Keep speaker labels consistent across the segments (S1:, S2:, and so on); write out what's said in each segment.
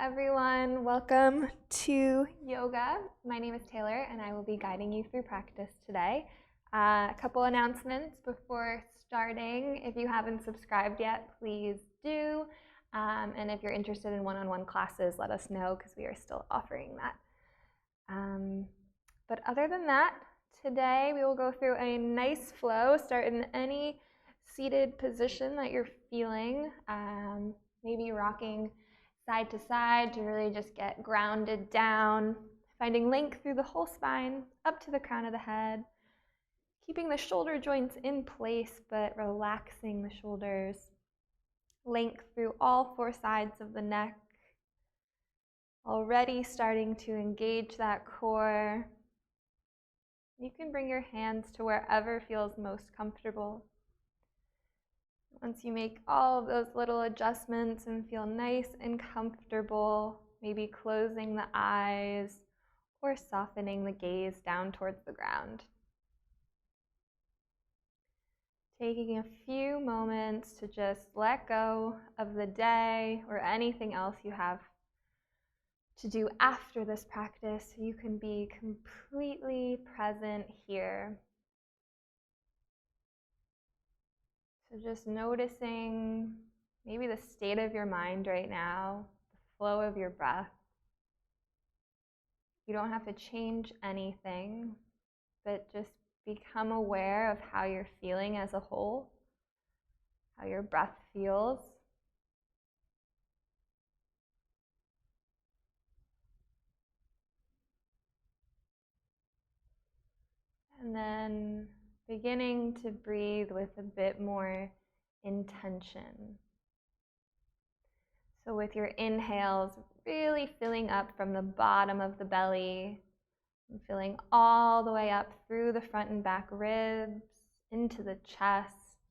S1: everyone. Welcome to yoga. My name is Taylor and I will be guiding you through practice today. A couple announcements before starting. If you haven't subscribed yet, please do. And if you're interested in one-on-one classes, let us know because we are still offering that. But other than that, today we will go through a nice flow. Start in any seated position that you're feeling. Maybe rocking side to side to really just get grounded down, finding length through the whole spine, up to the crown of the head, keeping the shoulder joints in place, but relaxing the shoulders, length through all four sides of the neck, already starting to engage that core. You can bring your hands to wherever feels most comfortable. Once you make all of those little adjustments and feel nice and comfortable, maybe closing the eyes or softening the gaze down towards the ground. Taking a few moments to just let go of the day or anything else you have to do after this practice so you can be completely present here. So just noticing maybe the state of your mind right now, the flow of your breath. You don't have to change anything, but just become aware of how you're feeling as a whole, how your breath feels. And then beginning to breathe with a bit more intention. So with your inhales, really filling up from the bottom of the belly and filling all the way up through the front and back ribs, into the chest,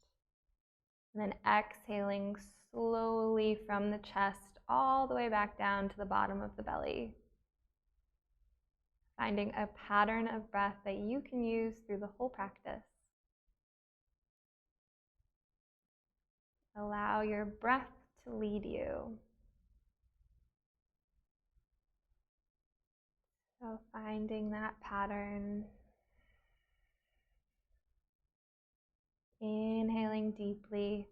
S1: and then exhaling slowly from the chest all the way back down to the bottom of the belly. Finding a pattern of breath that you can use through the whole practice. Allow your breath to lead you. So finding that pattern. Inhaling deeply.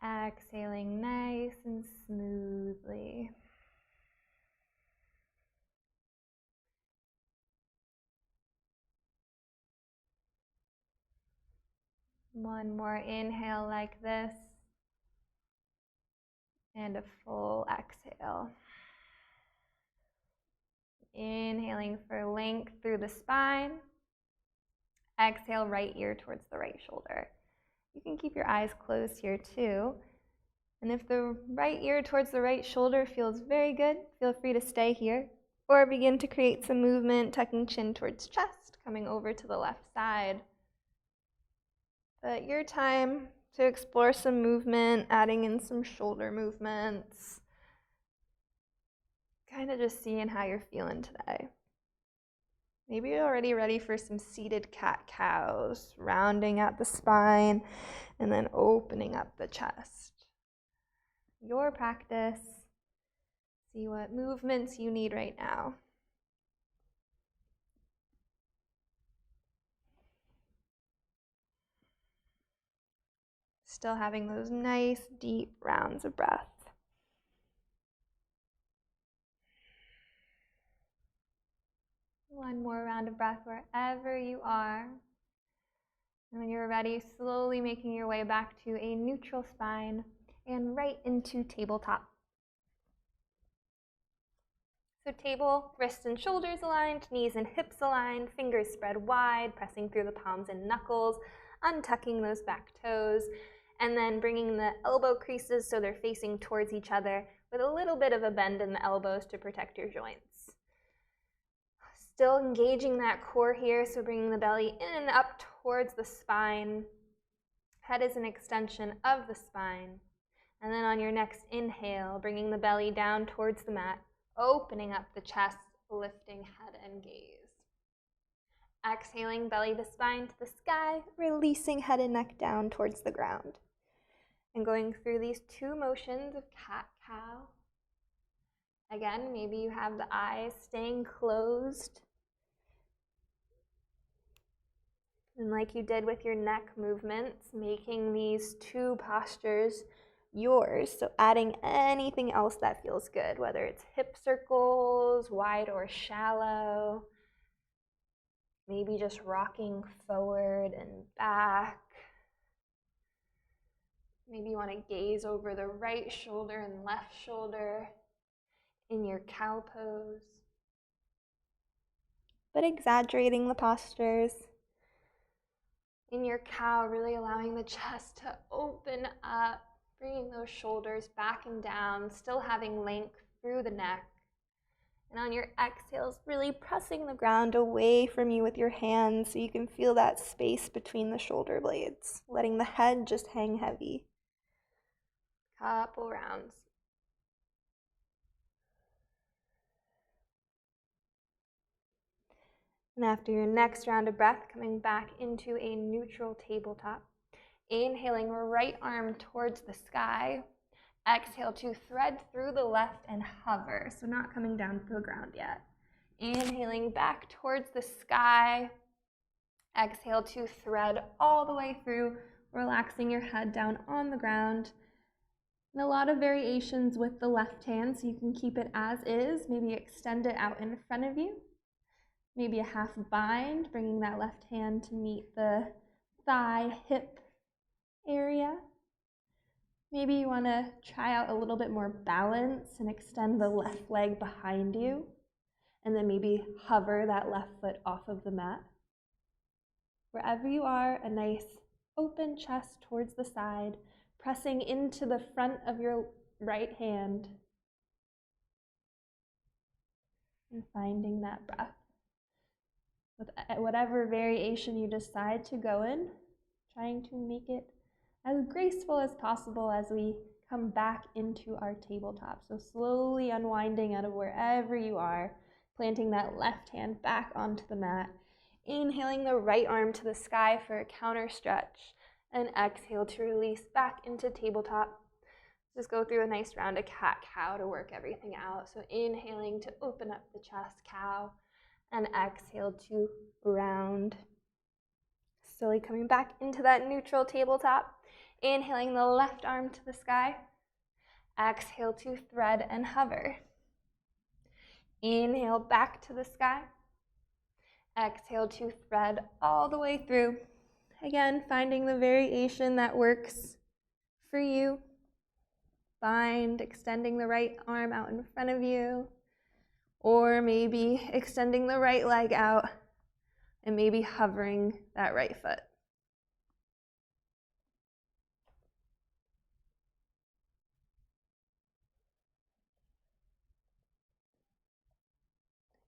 S1: Exhaling nice and smoothly. One more inhale like this, and a full exhale. Inhaling for length through the spine. Exhale, right ear towards the right shoulder. You can keep your eyes closed here too. And if the right ear towards the right shoulder feels very good, feel free to stay here. Or begin to create some movement, tucking chin towards chest, coming over to the left side. But your time to explore some movement, adding in some shoulder movements. Kind of just seeing how you're feeling today. Maybe you're already ready for some seated cat-cows, rounding out the spine and then opening up the chest. Your practice. See what movements you need right now. Still having those nice deep rounds of breath. One more round of breath wherever you are. And when you're ready, slowly making your way back to a neutral spine and right into tabletop. So table, wrists and shoulders aligned, knees and hips aligned, fingers spread wide, pressing through the palms and knuckles, untucking those back toes, and then bringing the elbow creases so they're facing towards each other with a little bit of a bend in the elbows to protect your joints. Still engaging that core here, so bringing the belly in and up towards the spine. Head is an extension of the spine. And then on your next inhale, bringing the belly down towards the mat, opening up the chest, lifting head and gaze. Exhaling, belly to spine to the sky, releasing head and neck down towards the ground. And going through these two motions of cat-cow. Again, maybe you have the eyes staying closed. And like you did with your neck movements, making these two postures yours. So adding anything else that feels good, whether it's hip circles, wide or shallow. Maybe just rocking forward and back. Maybe you want to gaze over the right shoulder and left shoulder in your cow pose. But exaggerating the postures. In your cow, really allowing the chest to open up, bringing those shoulders back and down, still having length through the neck. And on your exhales, really pressing the ground away from you with your hands so you can feel that space between the shoulder blades, letting the head just hang heavy. Couple rounds. And after your next round of breath, coming back into a neutral tabletop. Inhaling right arm towards the sky. Exhale to thread through the left and hover, so not coming down to the ground yet. Inhaling back towards the sky. Exhale to thread all the way through, relaxing your head down on the ground. And a lot of variations with the left hand, so you can keep it as is. Maybe extend it out in front of you. Maybe a half bind, bringing that left hand to meet the thigh, hip area. Maybe you want to try out a little bit more balance and extend the left leg behind you, and then maybe hover that left foot off of the mat. Wherever you are, a nice open chest towards the side, pressing into the front of your right hand, and finding that breath. With whatever variation you decide to go in, trying to make it as graceful as possible as we come back into our tabletop. So slowly unwinding out of wherever you are, planting that left hand back onto the mat, inhaling the right arm to the sky for a counter stretch, and exhale to release back into tabletop. Just go through a nice round of cat-cow to work everything out. So inhaling to open up the chest, cow, and exhale to round. Slowly coming back into that neutral tabletop. Inhaling the left arm to the sky. Exhale to thread and hover. Inhale back to the sky. Exhale to thread all the way through. Again, finding the variation that works for you. Bind, extending the right arm out in front of you. Or maybe extending the right leg out and maybe hovering that right foot.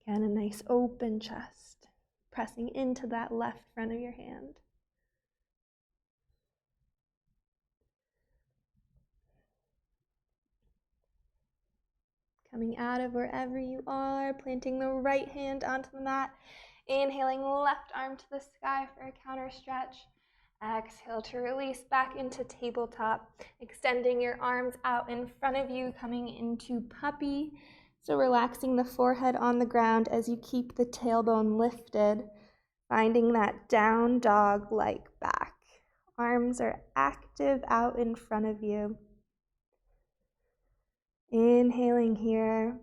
S1: Again, a nice open chest, pressing into that left front of your hand. Coming out of wherever you are, planting the right hand onto the mat. Inhaling left arm to the sky for a counter stretch. Exhale to release back into tabletop, extending your arms out in front of you, coming into puppy. So relaxing the forehead on the ground as you keep the tailbone lifted, finding that down dog-like back. Arms are active out in front of you. Inhaling here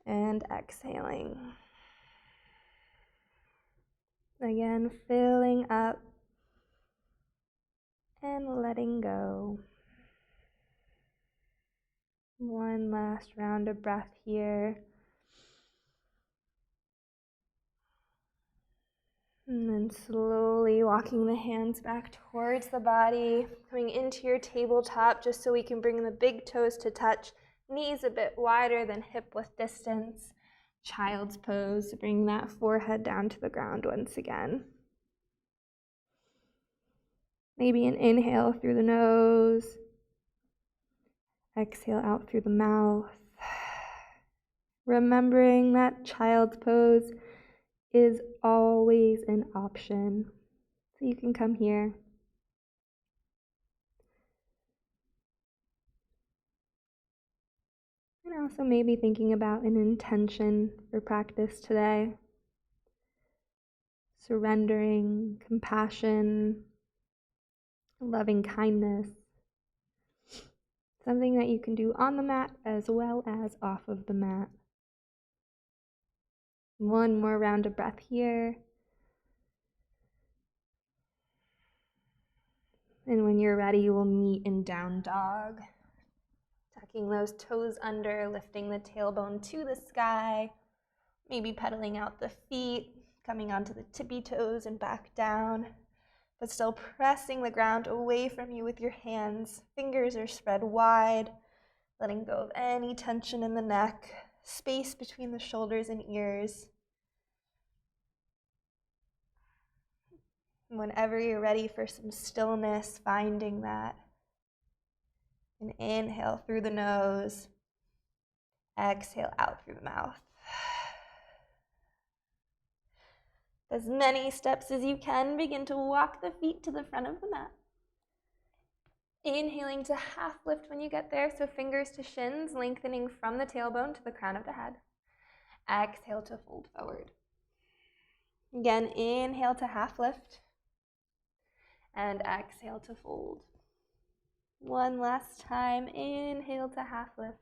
S1: and exhaling. Again, filling up and letting go. One last round of breath here. And then slowly walking the hands back towards the body, coming into your tabletop just so we can bring the big toes to touch, knees a bit wider than hip width distance. Child's pose, bring that forehead down to the ground once again. Maybe an inhale through the nose, exhale out through the mouth. Remembering that child's pose is always an option. So you can come here And also maybe thinking about an intention for practice today. Surrendering, compassion, loving kindness. Something that you can do on the mat as well as off of the mat. One more round of breath here. And when you're ready, you will meet in down dog. Tucking those toes under, lifting the tailbone to the sky. Maybe pedaling out the feet, coming onto the tippy toes and back down. But still pressing the ground away from you with your hands. Fingers are spread wide, letting go of any tension in the neck, space between the shoulders and ears. Whenever you're ready for some stillness, finding that. And inhale through the nose, exhale out through the mouth. As many steps as you can, begin to walk the feet to the front of the mat. Inhaling to half lift when you get there, so fingers to shins, lengthening from the tailbone to the crown of the head. Exhale to fold forward. Again, inhale to half lift. And exhale to fold. One last time, inhale to half lift.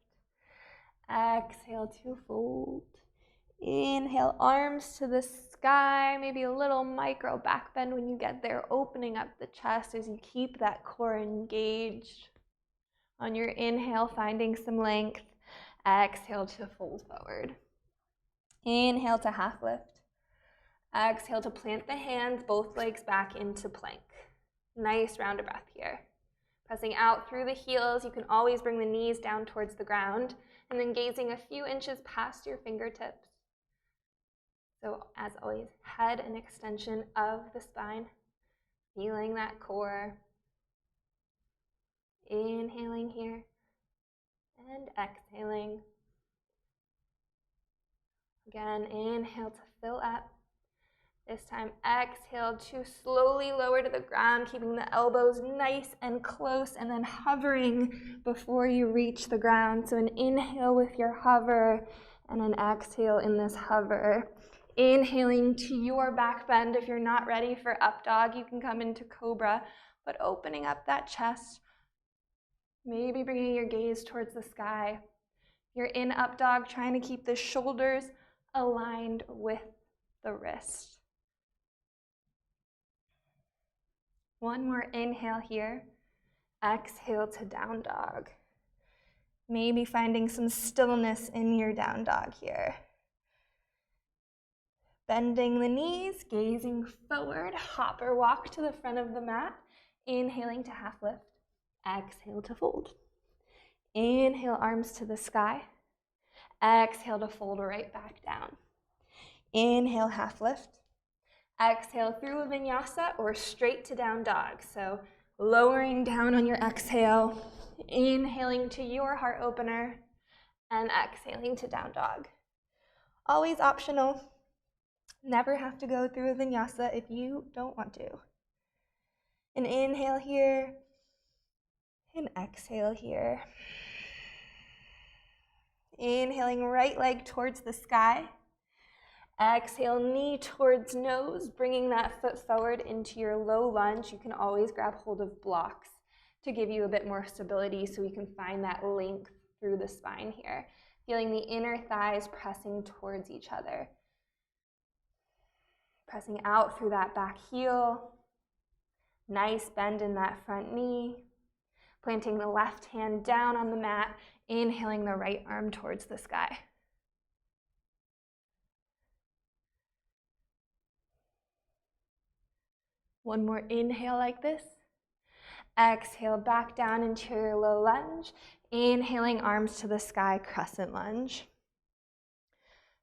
S1: Exhale to fold. Inhale, arms to the sky, maybe a little micro back bend when you get there, opening up the chest as you keep that core engaged. On your inhale, finding some length. Exhale to fold forward. Inhale to half lift. Exhale to plant the hands, both legs back into plank. Nice round of breath here. Pressing out through the heels, you can always bring the knees down towards the ground, and then gazing a few inches past your fingertips. So as always, head an extension of the spine, feeling that core. Inhaling here and exhaling. Again, inhale to fill up. This time, exhale to slowly lower to the ground, keeping the elbows nice and close, and then hovering before you reach the ground. So an inhale with your hover, and an exhale in this hover. Inhaling to your back bend. If you're not ready for up dog, you can come into cobra, but opening up that chest, maybe bringing your gaze towards the sky. You're in up dog, trying to keep the shoulders aligned with the wrist. One more inhale here. Exhale to down dog. Maybe finding some stillness in your down dog here. Bending the knees, gazing forward, hopper walk to the front of the mat. Inhaling to half lift. Exhale to fold. Inhale, arms to the sky. Exhale to fold right back down. Inhale, half lift. Exhale through a vinyasa or straight to down dog. So lowering down on your exhale, inhaling to your heart opener, and exhaling to down dog. Always optional. Never have to go through a vinyasa if you don't want to. And inhale here, and exhale here. Inhaling right leg towards the sky. Exhale, knee towards nose, bringing that foot forward into your low lunge. You can always grab hold of blocks to give you a bit more stability so we can find that length through the spine here. Feeling the inner thighs pressing towards each other. Pressing out through that back heel. Nice bend in that front knee. Planting the left hand down on the mat, inhaling the right arm towards the sky. One more inhale like this. Exhale back down into your low lunge. Inhaling arms to the sky, crescent lunge.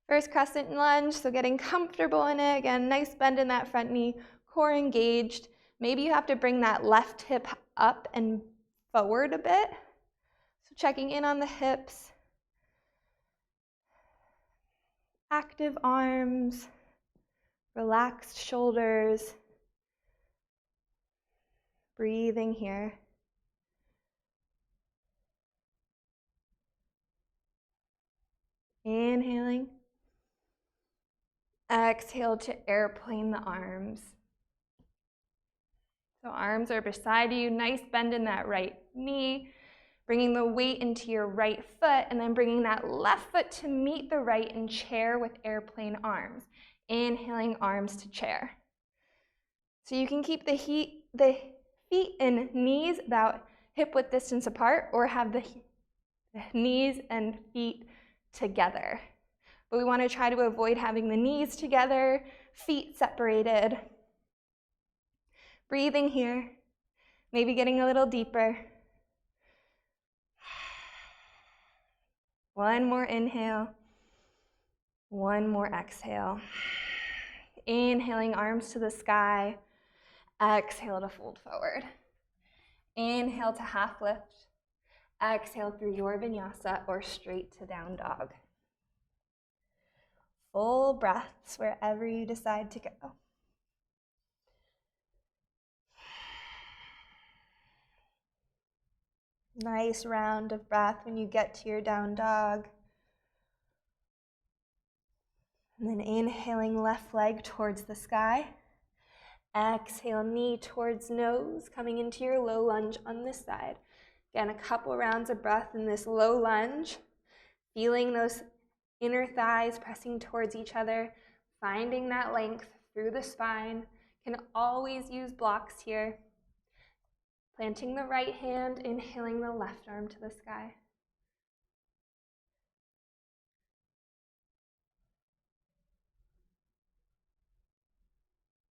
S1: First crescent lunge, so getting comfortable in it. Again, nice bend in that front knee, core engaged. Maybe you have to bring that left hip up and forward a bit. So checking in on the hips. Active arms, relaxed shoulders. Breathing here. Inhaling. Exhale to airplane the arms. So arms are beside you, nice bend in that right knee, bringing the weight into your right foot, and then bringing that left foot to meet the right in chair with airplane arms. Inhaling, arms to chair. So you can keep the feet and knees about hip-width distance apart, or have the knees and feet together. But we want to try to avoid having the knees together, feet separated. Breathing here, maybe getting a little deeper. One more inhale, one more exhale. Inhaling, arms to the sky. Exhale to fold forward. Inhale to half lift. Exhale through your vinyasa or straight to down dog. Full breaths wherever you decide to go. Nice round of breath when you get to your down dog. And then inhaling, left leg towards the sky. Exhale, knee towards nose, coming into your low lunge on this side. Again, a couple rounds of breath in this low lunge, feeling those inner thighs pressing towards each other, finding that length through the spine. Can always use blocks here. Planting the right hand, inhaling the left arm to the sky.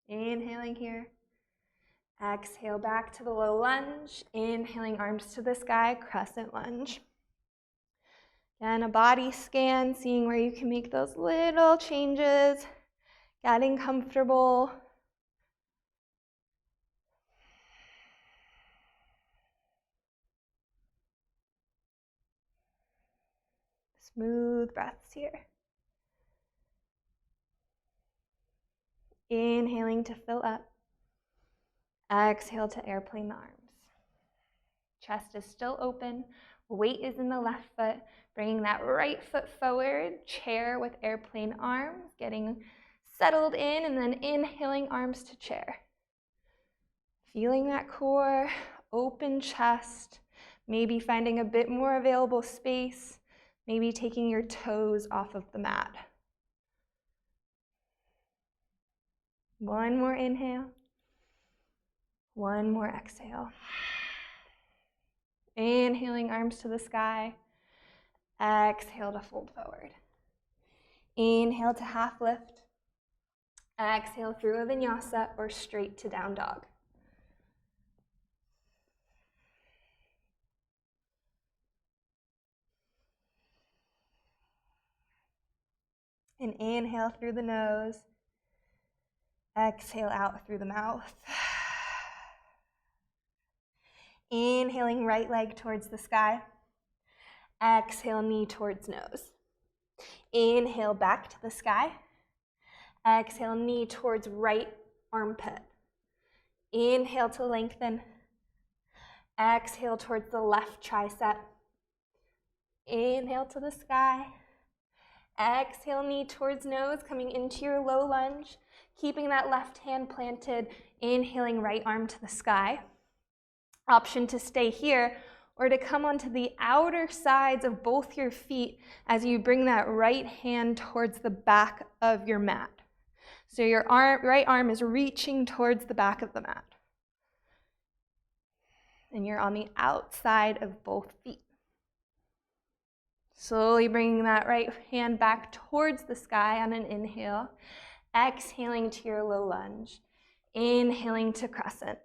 S1: Inhaling here. Exhale back to the low lunge. Inhaling, arms to the sky, crescent lunge. And a body scan, seeing where you can make those little changes, getting comfortable. Smooth breaths here. Inhaling to fill up. Exhale to airplane the arms. Chest is still open. Weight is in the left foot. Bringing that right foot forward. Chair with airplane arms. Getting settled in, and then inhaling, arms to chair. Feeling that core, open chest. Maybe finding a bit more available space. Maybe taking your toes off of the mat. One more inhale. One more exhale. Inhaling, arms to the sky. Exhale to fold forward. Inhale to half lift. Exhale through a vinyasa or straight to down dog. And inhale through the nose. Exhale out through the mouth. Inhaling, right leg towards the sky. Exhale, knee towards nose. Inhale, back to the sky. Exhale, knee towards right armpit. Inhale to lengthen. Exhale towards the left tricep. Inhale to the sky. Exhale, knee towards nose, coming into your low lunge. Keeping that left hand planted. Inhaling, right arm to the sky. Option to stay here or to come onto the outer sides of both your feet as you bring that right hand towards the back of your mat. So your right arm is reaching towards the back of the mat. And you're on the outside of both feet. Slowly bringing that right hand back towards the sky on an inhale. Exhaling to your low lunge. Inhaling to crescent.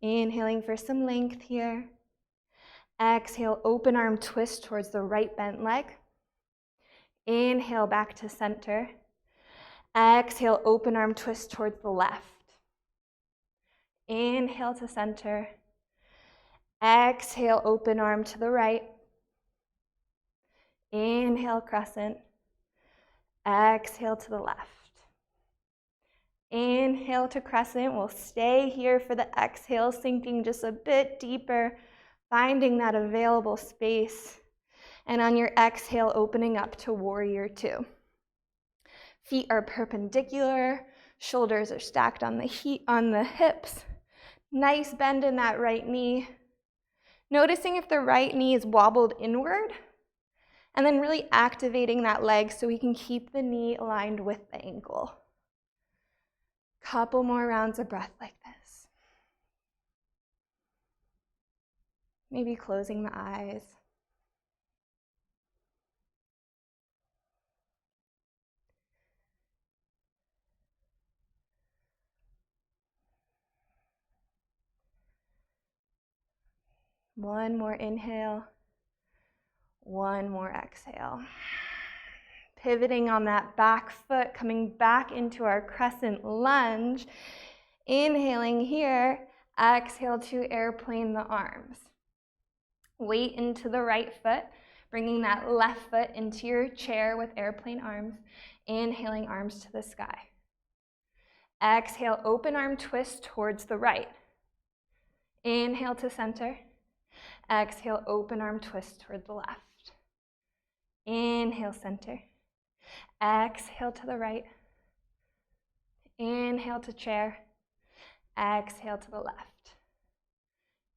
S1: Inhaling for some length here. Exhale, open arm twist towards the right bent leg. Inhale, back to center. Exhale, open arm twist towards the left. Inhale to center. Exhale, open arm to the right. Inhale, crescent. Exhale to the left. Inhale to crescent. We'll stay here for the exhale, sinking just a bit deeper finding that available space. And on your exhale, opening up to warrior two. Feet are perpendicular, shoulders are stacked on the hips. Nice bend in that right knee. Noticing if the right knee is wobbled inward, and then really activating that leg so we can keep the knee aligned with the ankle. Couple more rounds of breath like this. Maybe closing the eyes. One more inhale, one more exhale. Pivoting on that back foot, coming back into our crescent lunge. Inhaling here, exhale to airplane the arms. Weight into the right foot, bringing that left foot into your chair with airplane arms. Inhaling, arms to the sky. Exhale, open arm twist towards the right. Inhale to center. Exhale, open arm twist toward the left. Inhale, center. Exhale to the right. Inhale to chair. Exhale to the left.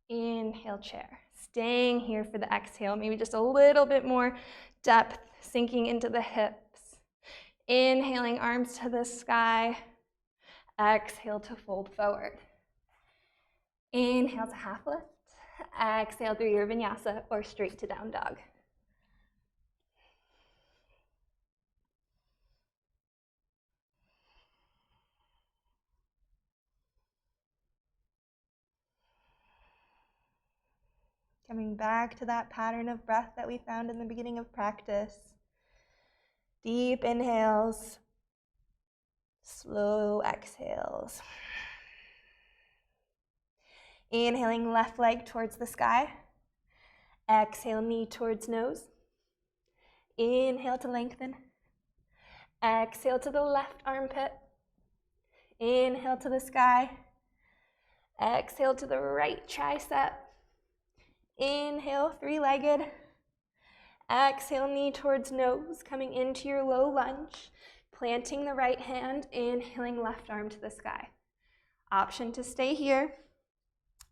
S1: Inhale, chair. Staying here for the exhale, maybe just a little bit more depth, sinking into the hips. Inhaling, arms to the sky. Exhale to fold forward. Inhale to half lift. Exhale through your vinyasa or straight to down dog. Coming back to that pattern of breath that we found in the beginning of practice. Deep inhales, slow exhales. Inhaling, left leg towards the sky. Exhale, knee towards nose. Inhale to lengthen. Exhale to the left armpit. Inhale to the sky. Exhale to the right tricep. Inhale, three-legged. Exhale, knee towards nose, coming into your low lunge. Planting the right hand, inhaling, left arm to the sky. Option to stay here,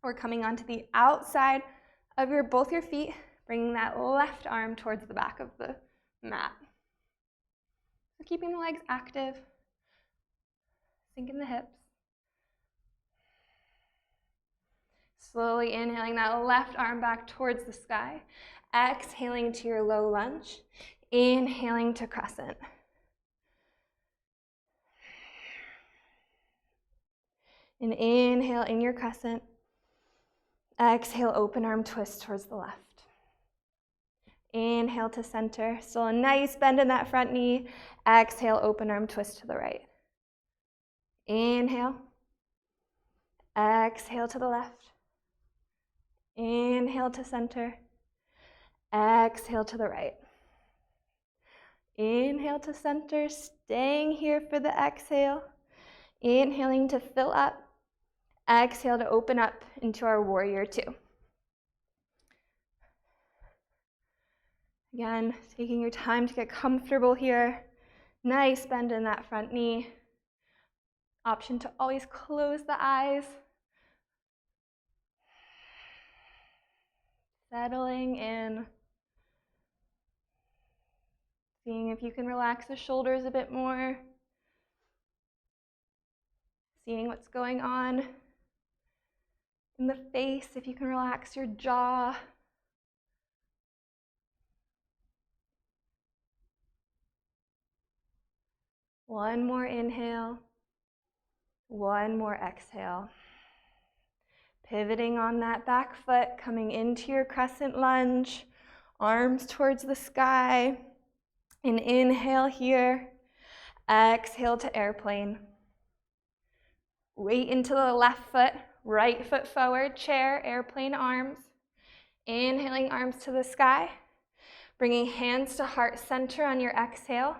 S1: or coming onto the outside of both your feet, bringing that left arm towards the back of the mat. So keeping the legs active, sink in the hips. Slowly inhaling that left arm back towards the sky. Exhaling to your low lunge. Inhaling to crescent. And inhale in your crescent. Exhale, open arm twist towards the left. Inhale to center. Still a nice bend in that front knee. Exhale, open arm twist to the right. Inhale. Exhale to the left. Inhale to center. Exhale to the right. Inhale to center, staying here for the exhale. Inhaling to fill up. Exhale to open up into our warrior two. Again, taking your time to get comfortable here. Nice bend in that front knee. Option to always close the eyes. Settling in. Seeing if you can relax the shoulders a bit more. Seeing what's going on in the face, if you can relax your jaw. One more inhale. One more exhale. Pivoting on that back foot, coming into your crescent lunge, arms towards the sky. And inhale here, exhale to airplane. Weight into the left foot, right foot forward, chair, airplane arms. Inhaling, arms to the sky. Bringing hands to heart center on your exhale.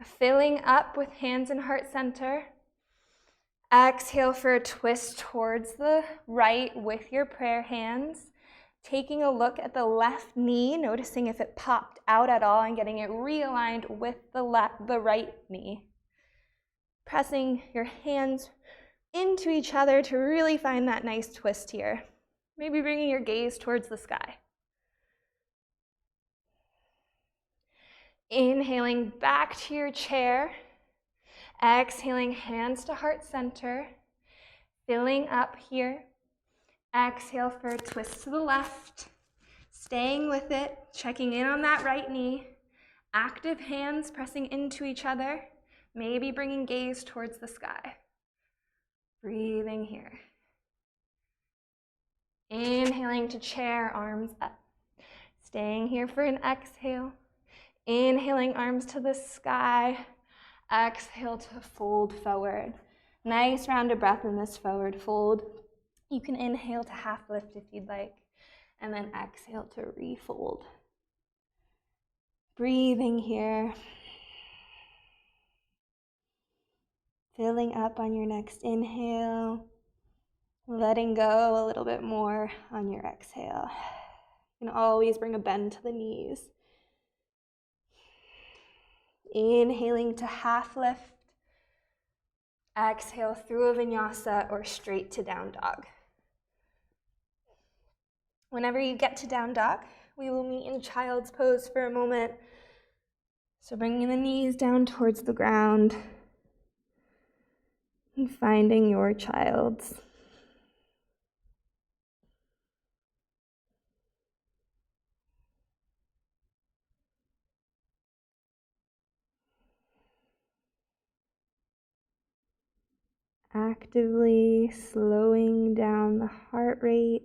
S1: Filling up with hands and heart center. Exhale for a twist towards the right with your prayer hands. Taking a look at the left knee, noticing if it popped out at all and getting it realigned with the right knee. Pressing your hands into each other to really find that nice twist here. Maybe bringing your gaze towards the sky. Inhaling back to your chair. Exhaling, hands to heart center. Filling up here. Exhale for a twist to the left. Staying with it, checking in on that right knee. Active hands pressing into each other. Maybe bringing gaze towards the sky. Breathing here. Inhaling to chair, arms up. Staying here for an exhale. Inhaling, arms to the sky. Exhale to fold forward. Nice rounded breath in this forward fold. You can inhale to half lift if you'd like, and then exhale to refold. Breathing here. Filling up on your next inhale. Letting go a little bit more on your exhale. You can always bring a bend to the knees. Inhaling to half lift. Exhale through a vinyasa or straight to down dog. Whenever you get to down dog, we will meet in child's pose for a moment. So bringing the knees down towards the ground and finding your child's. Actively slowing down the heart rate,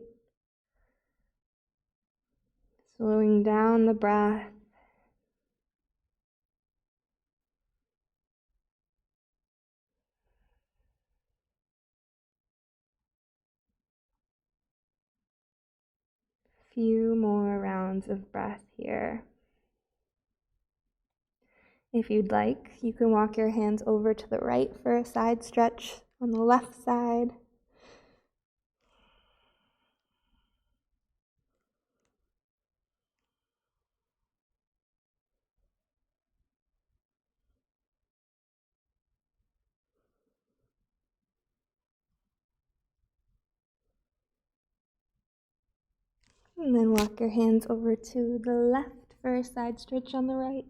S1: slowing down the breath. Few more rounds of breath here. If you'd like, you can walk your hands over to the right for a side stretch on the left side. And then walk your hands over to the left for a side stretch on the right.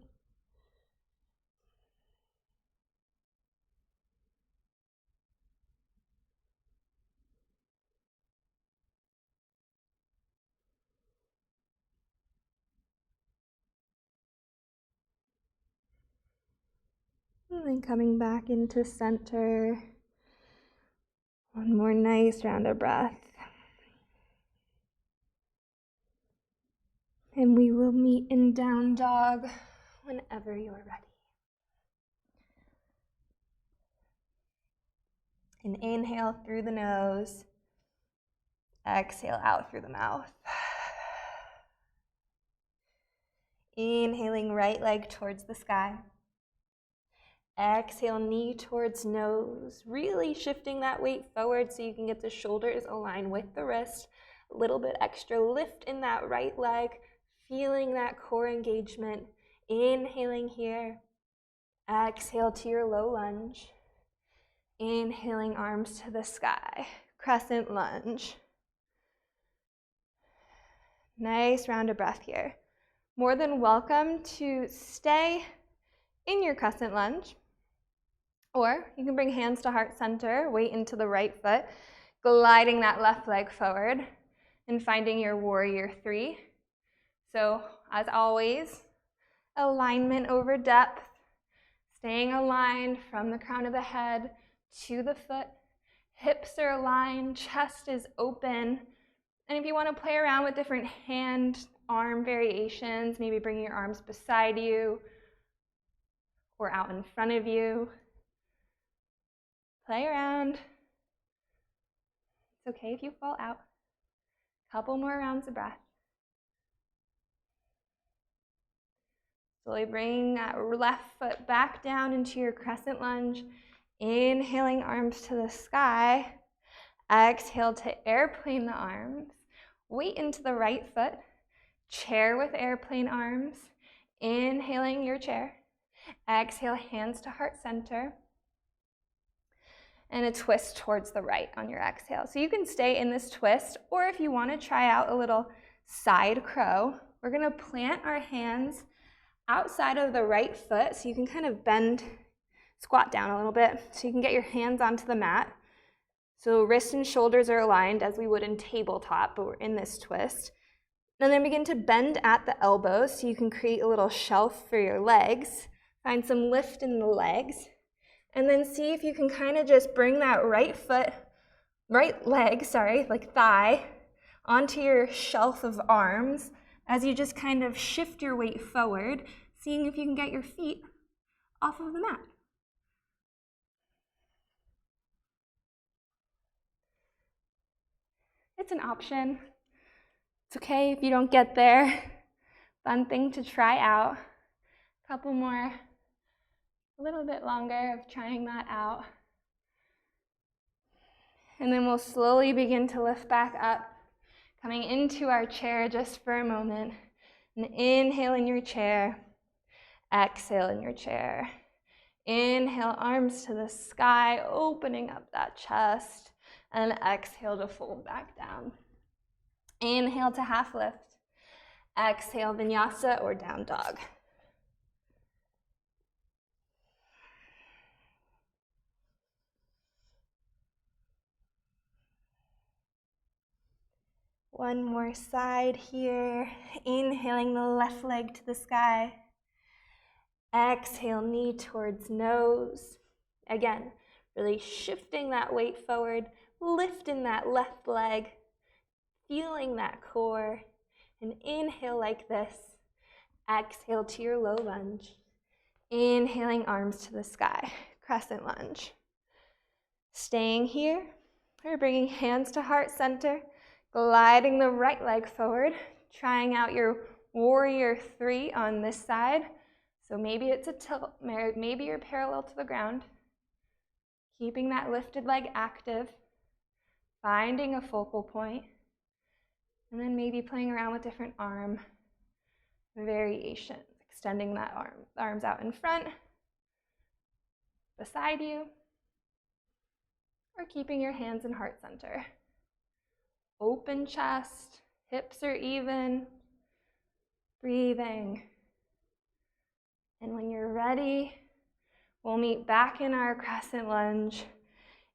S1: And then coming back into center. One more nice round of breath. And we will meet in down dog whenever you're ready. And inhale through the nose. Exhale out through the mouth. Inhaling right leg towards the sky. Exhale, knee towards nose, really shifting that weight forward so you can get the shoulders aligned with the wrist. A little bit extra lift in that right leg, feeling that core engagement. Inhaling here. Exhale to your low lunge. Inhaling, arms to the sky. Crescent lunge. Nice round of breath here. More than welcome to stay in your crescent lunge. Or you can bring hands to heart center, weight into the right foot, gliding that left leg forward and finding your warrior three. So as always, alignment over depth, staying aligned from the crown of the head to the foot. Hips are aligned, chest is open. And if you want to play around with different hand, arm variations, maybe bringing your arms beside you or out in front of you. Play around. It's okay if you fall out. Couple more rounds of breath. Slowly bring that left foot back down into your crescent lunge. Inhaling, arms to the sky. Exhale to airplane the arms. Weight into the right foot, chair with airplane arms, inhaling your chair. Exhale, hands to heart center. And a twist towards the right on your exhale. So you can stay in this twist, or if you want to try out a little side crow, we're going to plant our hands outside of the right foot, so you can kind of bend, squat down a little bit, so you can get your hands onto the mat. So wrists and shoulders are aligned as we would in tabletop, but we're in this twist. And then begin to bend at the elbows, so you can create a little shelf for your legs. Find some lift in the legs. And then see if you can kind of just bring that right leg, like thigh, onto your shelf of arms as you just kind of shift your weight forward, seeing if you can get your feet off of the mat. It's an option. It's okay if you don't get there. Fun thing to try out. A couple more. A little bit longer of trying that out. And then we'll slowly begin to lift back up, coming into our chair just for a moment. And inhale in your chair, exhale in your chair. Inhale, arms to the sky, opening up that chest, and exhale to fold back down. Inhale to half lift. Exhale, vinyasa or down dog. One more side here. Inhaling the left leg to the sky. Exhale, knee towards nose. Again, really shifting that weight forward, lifting that left leg, feeling that core. And inhale like this. Exhale to your low lunge. Inhaling, arms to the sky, crescent lunge. Staying here, we're bringing hands to heart center. Gliding the right leg forward, trying out your warrior 3 on this side. So maybe it's a tilt, maybe you're parallel to the ground. Keeping that lifted leg active, finding a focal point, and then maybe playing around with different arm variations, extending that arms out in front, beside you, or keeping your hands in heart center. Open chest, hips are even, breathing. And when you're ready, we'll meet back in our crescent lunge.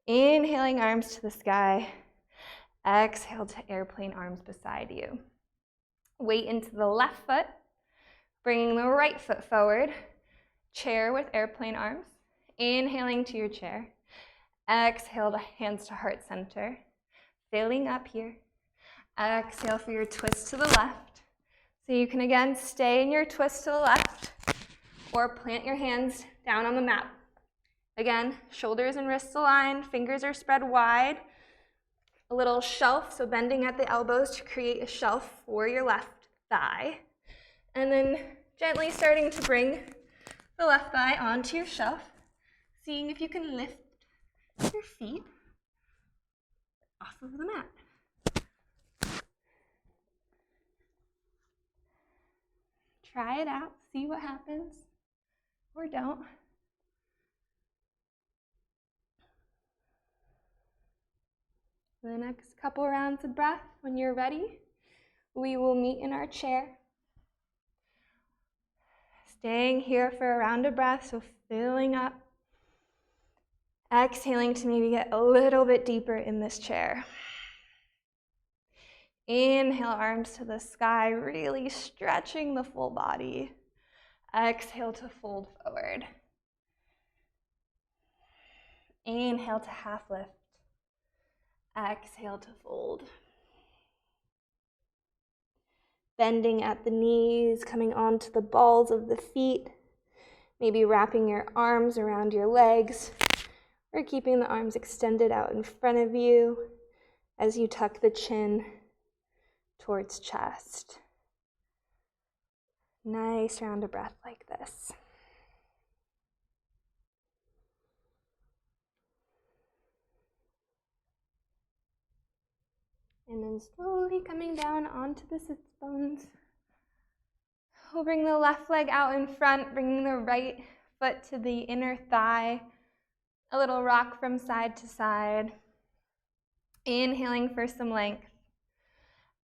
S1: Inhaling, arms to the sky. Exhale to airplane arms beside you. Weight into the left foot, bringing the right foot forward. Chair with airplane arms. Inhaling to your chair. Exhale to hands to heart center. Sailing up here. Exhale for your twist to the left. So you can again stay in your twist to the left or plant your hands down on the mat. Again, shoulders and wrists aligned, fingers are spread wide. A little shelf, so bending at the elbows to create a shelf for your left thigh. And then gently starting to bring the left thigh onto your shelf, seeing if you can lift your feet off of the mat. Try it out, see what happens, or don't. The next couple rounds of breath, when you're ready, we will meet in our chair. Staying here for a round of breath, so filling up. Exhaling to maybe get a little bit deeper in this chair. Inhale, arms to the sky, really stretching the full body. Exhale to fold forward. Inhale to half lift. Exhale to fold. Bending at the knees, coming onto the balls of the feet. Maybe wrapping your arms around your legs, or keeping the arms extended out in front of you as you tuck the chin towards chest. Nice round of breath like this. And then slowly coming down onto the sits bones. We'll bring the left leg out in front, bringing the right foot to the inner thigh. A little rock from side to side. Inhaling for some length.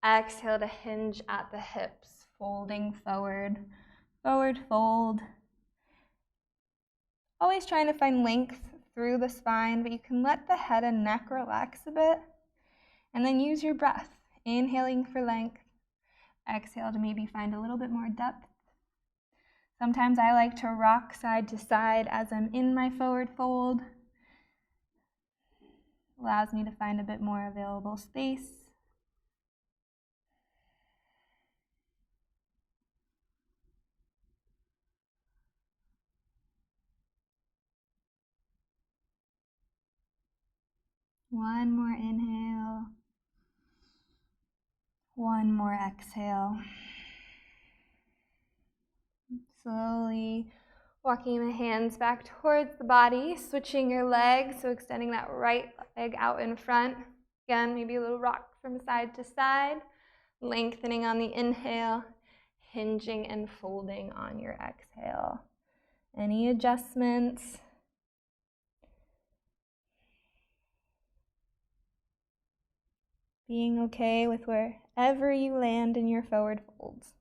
S1: Exhale to hinge at the hips, folding forward. Forward fold. Always trying to find length through the spine, but you can let the head and neck relax a bit. And then use your breath. Inhaling for length. Exhale to maybe find a little bit more depth. Sometimes I like to rock side to side as I'm in my forward fold. Allows me to find a bit more available space. One more inhale. One more exhale. Slowly walking the hands back towards the body, switching your legs, so extending that right leg out in front. Again, maybe a little rock from side to side, lengthening on the inhale, hinging and folding on your exhale. Any adjustments? Being okay with wherever you land in your forward folds.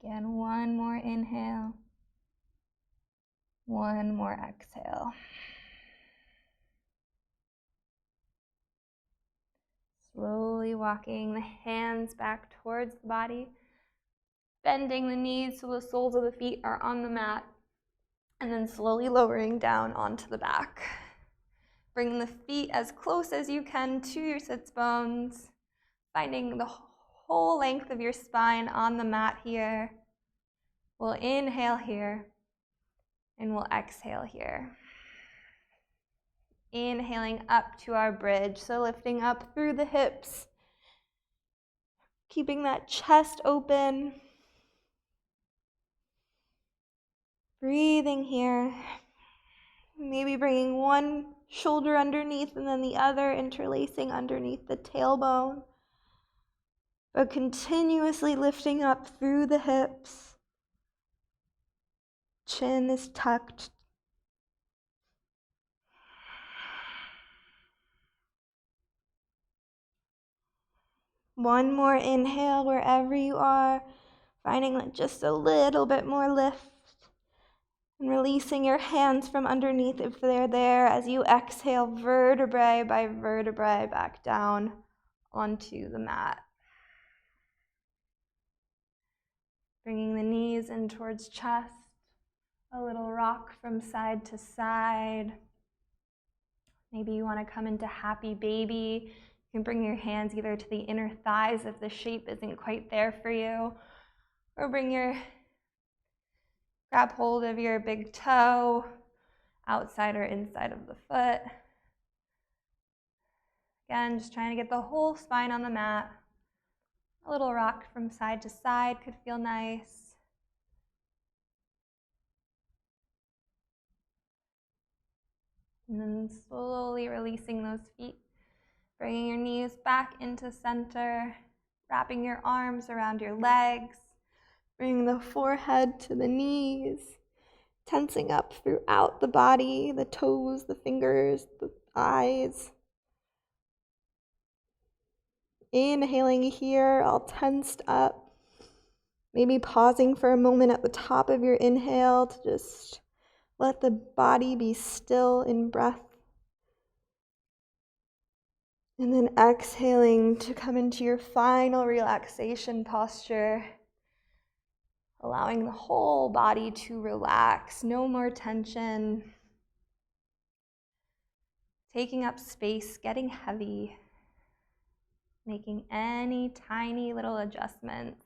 S1: Again, one more inhale. One more exhale. Slowly walking the hands back towards the body, bending the knees so the soles of the feet are on the mat, and then slowly lowering down onto the back. Bring the feet as close as you can to your sits bones, finding the whole length of your spine on the mat here. We'll inhale here, and we'll exhale here. Inhaling up to our bridge, so lifting up through the hips, keeping that chest open. Breathing here. Maybe bringing one shoulder underneath and then the other interlacing underneath the tailbone. But continuously lifting up through the hips. Chin is tucked. One more inhale wherever you are, finding just a little bit more lift. And releasing your hands from underneath if they're there as you exhale vertebrae by vertebrae back down onto the mat. Bringing the knees in towards chest, a little rock from side to side. Maybe you want to come into happy baby. You can bring your hands either to the inner thighs if the shape isn't quite there for you, or grab hold of your big toe, outside or inside of the foot. Again, just trying to get the whole spine on the mat. A little rock from side to side could feel nice. And then slowly releasing those feet, bringing your knees back into center, wrapping your arms around your legs, bringing the forehead to the knees, tensing up throughout the body, the toes, the fingers, the eyes. Inhaling here, all tensed up. Maybe pausing for a moment at the top of your inhale to just let the body be still in breath. And then exhaling to come into your final relaxation posture, allowing the whole body to relax, no more tension. Taking up space, getting heavy, making any tiny little adjustments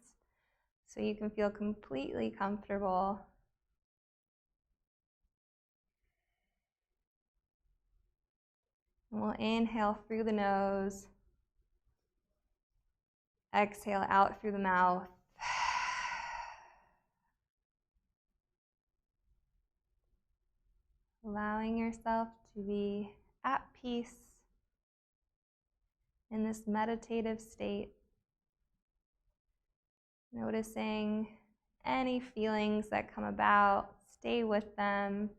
S1: so you can feel completely comfortable And we'll inhale through the nose. Exhale out through the mouth. Allowing yourself to be at peace in this meditative state. Noticing any feelings that come about, stay with them,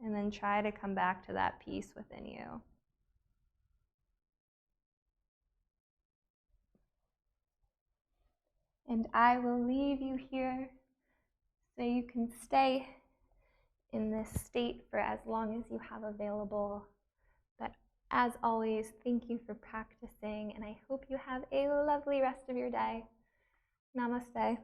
S1: and then try to come back to that peace within you. And I will leave you here so you can stay in this state for as long as you have available. But as always, thank you for practicing, and I hope you have a lovely rest of your day. Namaste.